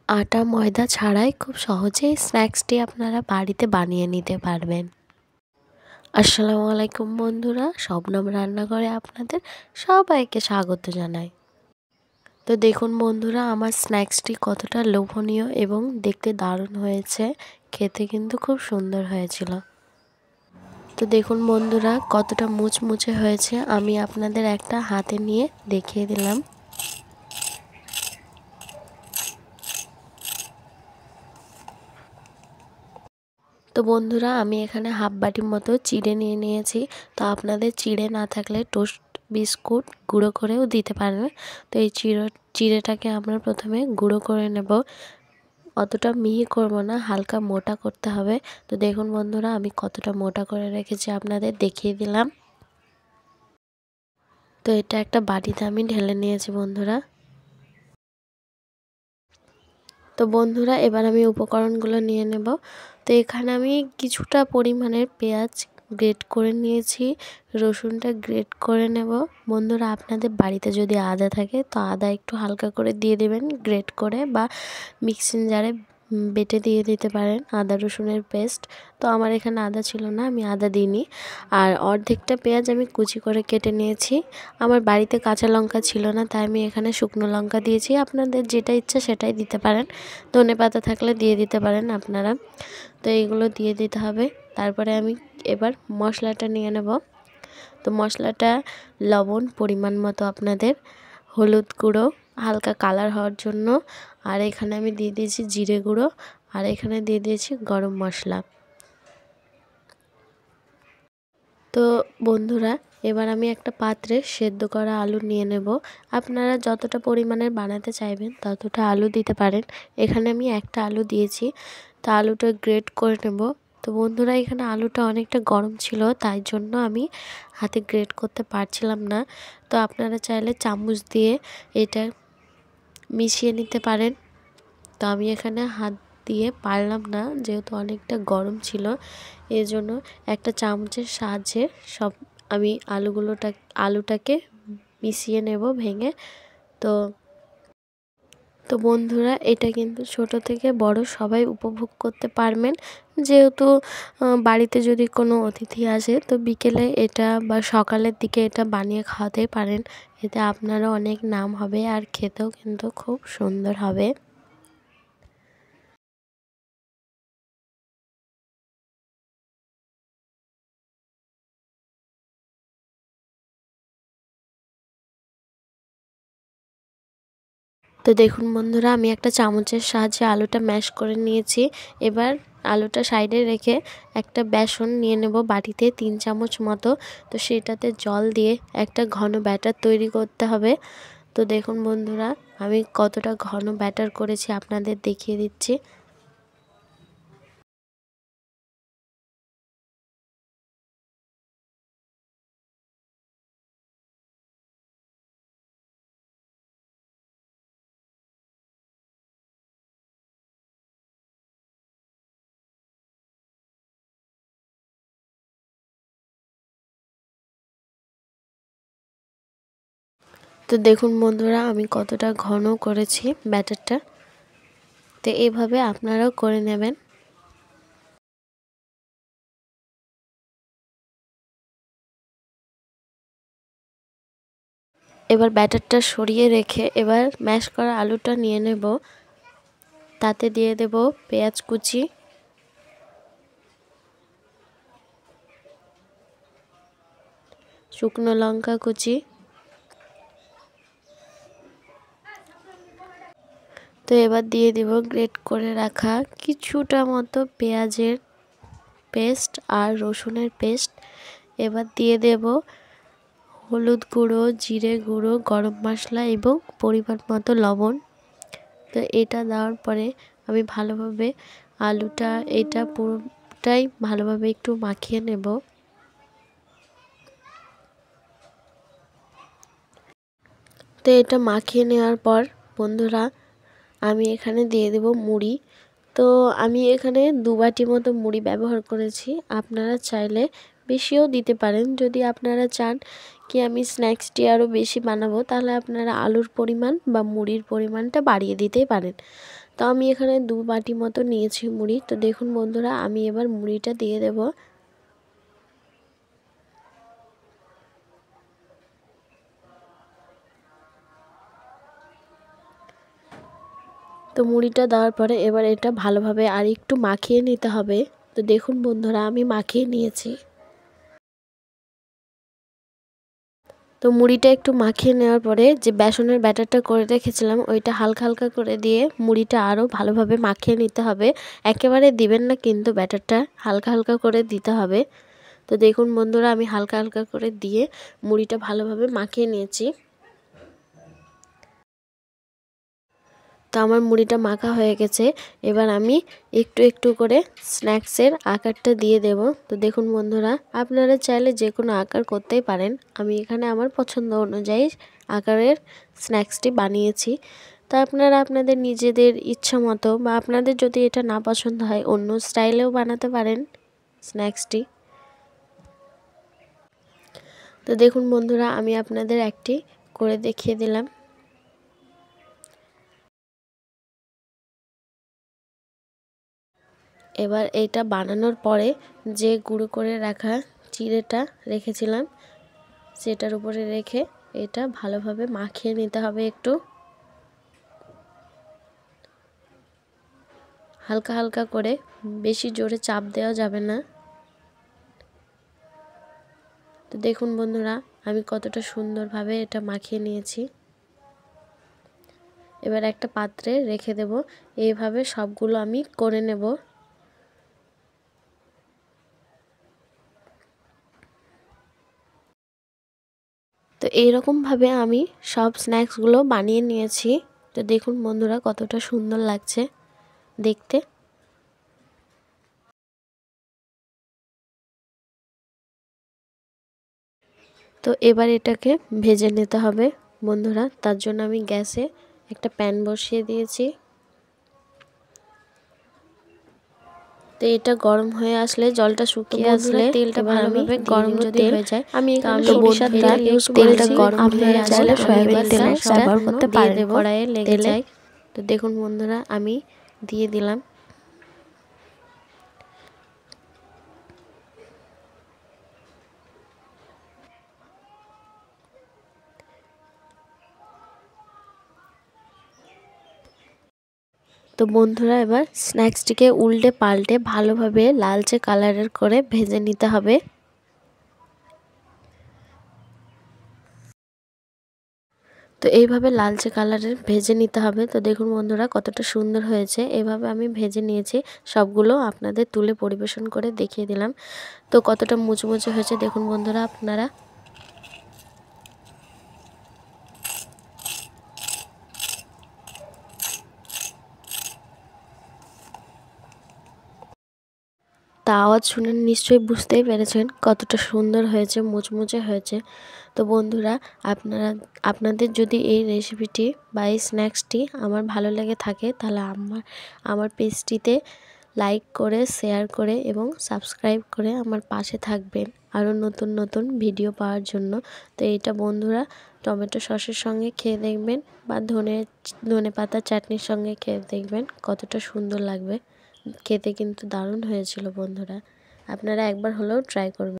আটা ময়দা ছাড়াই খুব সহজেই স্ন্যাক্সটি আপনারা বাড়িতে বানিয়ে নিতে পারবেন। আসসালামু আলাইকুম বন্ধুরা, শবনম রান্নাঘরে আপনাদের সবাইকে স্বাগত জানাই। তো দেখুন বন্ধুরা, আমার স্ন্যাক্সটি কতটা লোভনীয় এবং দেখতে দারুণ হয়েছে, খেতে কিন্তু খুব সুন্দর হয়েছিল। তো দেখুন বন্ধুরা, কতটা মুচমুচে হয়েছে আমি আপনাদের একটা হাতে নিয়ে দেখিয়ে দিলাম। তো বন্ধুরা, আমি এখানে হাফ বাটির মতো চিড়ে নিয়ে নিয়েছি। তো আপনাদের চিড়ে না থাকলে টোস্ট বিস্কুট গুঁড়ো করেও দিতে পারবেন। তো এই চিড়েটাকে আমরা প্রথমে গুঁড়ো করে নেব। অতটা মিহি করব না, হালকা মোটা করতে হবে। তো দেখুন বন্ধুরা, আমি কতটা মোটা করে রেখেছি আপনাদের দেখিয়ে দিলাম। তো এটা একটা বাটিতে আমি ঢেলে নিয়েছি বন্ধুরা। তো বন্ধুরা, এবার আমি উপকরণগুলো নিয়ে নেব। তো এখানে আমি কিছুটা পরিমাণের পেঁয়াজ গ্রেট করে নিয়েছি, রসুনটা গ্রেট করে নেব। বন্ধুরা, আপনাদের বাড়িতে যদি আদা থাকে তো আদা একটু হালকা করে দিয়ে দেবেন গ্রেট করে, বা মিক্সিং জারে বেটে দিয়ে দিতে পারেন আদা রসুনের পেস্ট। তো আমার এখানে আদা ছিল না, আমি আদা দিইনি। আর অর্ধেকটা পেঁয়াজ আমি কুচি করে কেটে নিয়েছি। আমার বাড়িতে কাঁচা লঙ্কা ছিল না, তাই আমি এখানে শুকনো লঙ্কা দিয়েছি। আপনাদের যেটা ইচ্ছা সেটাই দিতে পারেন, ধনেপাতা থাকলে দিয়ে দিতে পারেন আপনারা। তো এইগুলো দিয়ে দিতে হবে। তারপরে আমি এবার মশলাটা নিয়ে নেব। তো মশলাটা লবণ পরিমাণ মতো আপনাদের, হলুদ গুঁড়ো হালকা কালার হওয়ার জন্য, আর এখানে আমি দিয়ে দিয়েছি জিরে গুঁড়ো, আর এখানে দিয়ে দিয়েছি গরম মশলা। তো বন্ধুরা, এবার আমি একটা পাত্রে সেদ্ধ করা আলু নিয়ে নেব। আপনারা যতটা পরিমাণের বানাতে চাইবেন ততটা আলু দিতে পারেন। এখানে আমি একটা আলু দিয়েছি। তো আলুটা গ্রেট করে নেব। তো বন্ধুরা, এখানে আলুটা অনেকটা গরম ছিল, তাই জন্য আমি হাতে গ্রেট করতে পারছিলাম না। তো আপনারা চাইলে চামচ দিয়ে এটা মিশিয়ে নিতে পারেন। তো আমি এখানে হাত দিয়ে পারলাম না, যেহেতু অনেকটা গরম ছিল। এজন্য একটা চামচের সাহায্যে সব আমি আলুটাকে মিশিয়ে নেব ভেঙে। তো তো বন্ধুরা, এটা কিন্তু ছোট থেকে বড় সবাই উপভোগ করতে পারবেন। যেহেতু বাড়িতে যদি কোনো অতিথি আসে তো বিকেলে এটা বা সকালের দিকে এটা বানিয়ে খাওয়াতে পারেন। এতে আপনারও অনেক নাম হবে আর খেতেও কিন্তু খুব সুন্দর হবে। তো দেখুন বন্ধুরা, আমি একটা চামচের সাহায্যে আলুটা ম্যাশ করে নিয়েছি। এবার আলুটা সাইডে রেখে একটা বেসন নিয়ে নেব বাটিতে 3 চামচ মতো। তো সেটাতে জল দিয়ে একটা ঘন ব্যাটার তৈরি করতে হবে। তো দেখুন বন্ধুরা, আমি কতটা ঘন ব্যাটার করেছি আপনাদের দেখিয়ে দিচ্ছি। তো দেখুন বন্ধুরা, আমি কতটা ঘন করেছি ব্যাটারটা। তো এইভাবে আপনারাও করে নেবেন। এবার ব্যাটারটা সরিয়ে রেখে এবার ম্যাশ করা আলুটা নিয়ে নেব। তাতে দিয়ে দেব পেঁয়াজ কুচি, শুকনো লঙ্কা কুচি, তো এবার দিয়ে দিব গ্রেট করে রাখা কিছুটা মতো পেঁয়াজের পেস্ট আর রসুনের পেস্ট। এবার দিয়ে দেব হলুদ গুঁড়ো, জিরে গুঁড়ো, গরম মশলা এবং পরিমাণ মতো লবণ। তো এটা দেওয়ার পরে আমি ভালোভাবে এটা পুরোটাই ভালোভাবে একটু মাখিয়ে নেব। তো এটা মাখিয়ে নেওয়ার পর বন্ধুরা, আমি এখানে দিয়ে দেব মুড়ি। তো আমি এখানে 2 বাটি মতো মুড়ি ব্যবহার করেছি। আপনারা চাইলে বেশিও দিতে পারেন যদি আপনারা চান। কি আমি স্ন্যাক্সটি আরও বেশি বানাবো, তাহলে আপনারা আলুর পরিমাণ বা মুড়ির পরিমাণটা বাড়িয়ে দিতেই পারেন। তো আমি এখানে 2 বাটি মতো নিয়েছি মুড়ি। তো দেখুন বন্ধুরা, আমি এবার মুড়িটা দিয়ে দেব। তো মুড়িটা দেওয়ার পরে এবার এটা ভালোভাবে আর একটু মাখিয়ে নিতে হবে। তো দেখুন বন্ধুরা, আমি মাখিয়ে নিয়েছি। তো মুড়িটা একটু মাখিয়ে নেওয়ার পরে যে বেসনের ব্যাটারটা করে রেখেছিলাম ওইটা হালকা হালকা করে দিয়ে মুড়িটা আরও ভালোভাবে মাখিয়ে নিতে হবে। একেবারে দিবেন না কিন্তু, ব্যাটারটা হালকা হালকা করে দিতে হবে। তো দেখুন বন্ধুরা, আমি হালকা হালকা করে দিয়ে মুড়িটা ভালোভাবে মাখিয়ে নিয়েছি। তো আমার মুড়িটা মাখা হয়ে গেছে। এবার আমি একটু একটু করে স্ন্যাক্সের আকারটা দিয়ে দেব। তো দেখুন বন্ধুরা, আপনারা চাইলে যে কোনো আকার করতেই পারেন। আমি এখানে আমার পছন্দ অনুযায়ী আকারের স্ন্যাক্সটি বানিয়েছি। তো আপনারা আপনাদের নিজেদের ইচ্ছা মতো বা আপনাদের যদি এটা না পছন্দ হয় অন্য স্টাইলেও বানাতে পারেন স্ন্যাক্সটি। তো দেখুন বন্ধুরা, আমি আপনাদের একটি করে দেখিয়ে দিলাম। এবার এইটা বানানোর পরে যে গুঁড়ো করে রাখা চিড়েটা রেখেছিলাম সেটার উপরে রেখে এটা ভালোভাবে মাখিয়ে নিতে হবে। একটু হালকা হালকা করে, বেশি জোরে চাপ দেওয়া যাবে না। তো দেখুন বন্ধুরা, আমি কতটা সুন্দরভাবে এটা মাখিয়ে নিয়েছি। এবার একটা পাত্রে রেখে দেব। এইভাবে সবগুলো আমি করে নেব। তো এইরকমভাবে আমি সব স্ন্যাক্সগুলো বানিয়ে নিয়েছি। তো দেখুন বন্ধুরা, কতটা সুন্দর লাগছে দেখতে। তো এবার এটাকে ভেজে নিতে হবে বন্ধুরা। তার জন্য আমি গ্যাসে একটা প্যান বসিয়ে দিয়েছি। তো এটা গরম হয়ে আসলে, জলটা শুকিয়ে আসলে তেলটা ভালোভাবে গরম যদি হয়ে যায়, আমি এখানে সরিষার তেল ইউজ করেছি। তেলটা গরম হয়ে আসলে সয়াবিন তেল ব্যবহার করতে পারেন, কড়াইয়ে লেগে যায়। তো দেখুন বন্ধুরা, আমি দিয়ে দিলাম। তো বন্ধুরা, এবার স্ন্যাক্সটিকে উল্টে পাল্টে ভালোভাবে লালচে কালারের করে ভেজে নিতে হবে। তো এইভাবে লালচে কালারের ভেজে নিতে হবে। তো দেখুন বন্ধুরা, কতটা সুন্দর হয়েছে। এইভাবে আমি ভেজে নিয়েছি সবগুলো, আপনাদের তুলে পরিবেশন করে দেখিয়ে দিলাম। তো কতটা মুচমুচে হয়েছে দেখুন বন্ধুরা আপনারা। তা আওয়াজ শুনে নিশ্চয়ই বুঝতেই পেরেছেন কতটা সুন্দর হয়েছে, মুচমুচে হয়েছে। তো বন্ধুরা, আপনাদের যদি এই রেসিপিটি বা এই স্ন্যাক্সটি আমার ভালো লেগে থাকে, তাহলে আমার পেজটিতে লাইক করে, শেয়ার করে এবং সাবস্ক্রাইব করে আমার পাশে থাকবেন আরও নতুন নতুন ভিডিও পাওয়ার জন্য। তো এইটা বন্ধুরা টমেটো সসের সঙ্গে খেয়ে দেখবেন বা ধনে পাতা চাটনির সঙ্গে খেয়ে দেখবেন, কতটা সুন্দর লাগবে। খেতে কিন্তু দারুণ হয়েছিল বন্ধুরা। আপনারা একবার হলেও ট্রাই করবেন।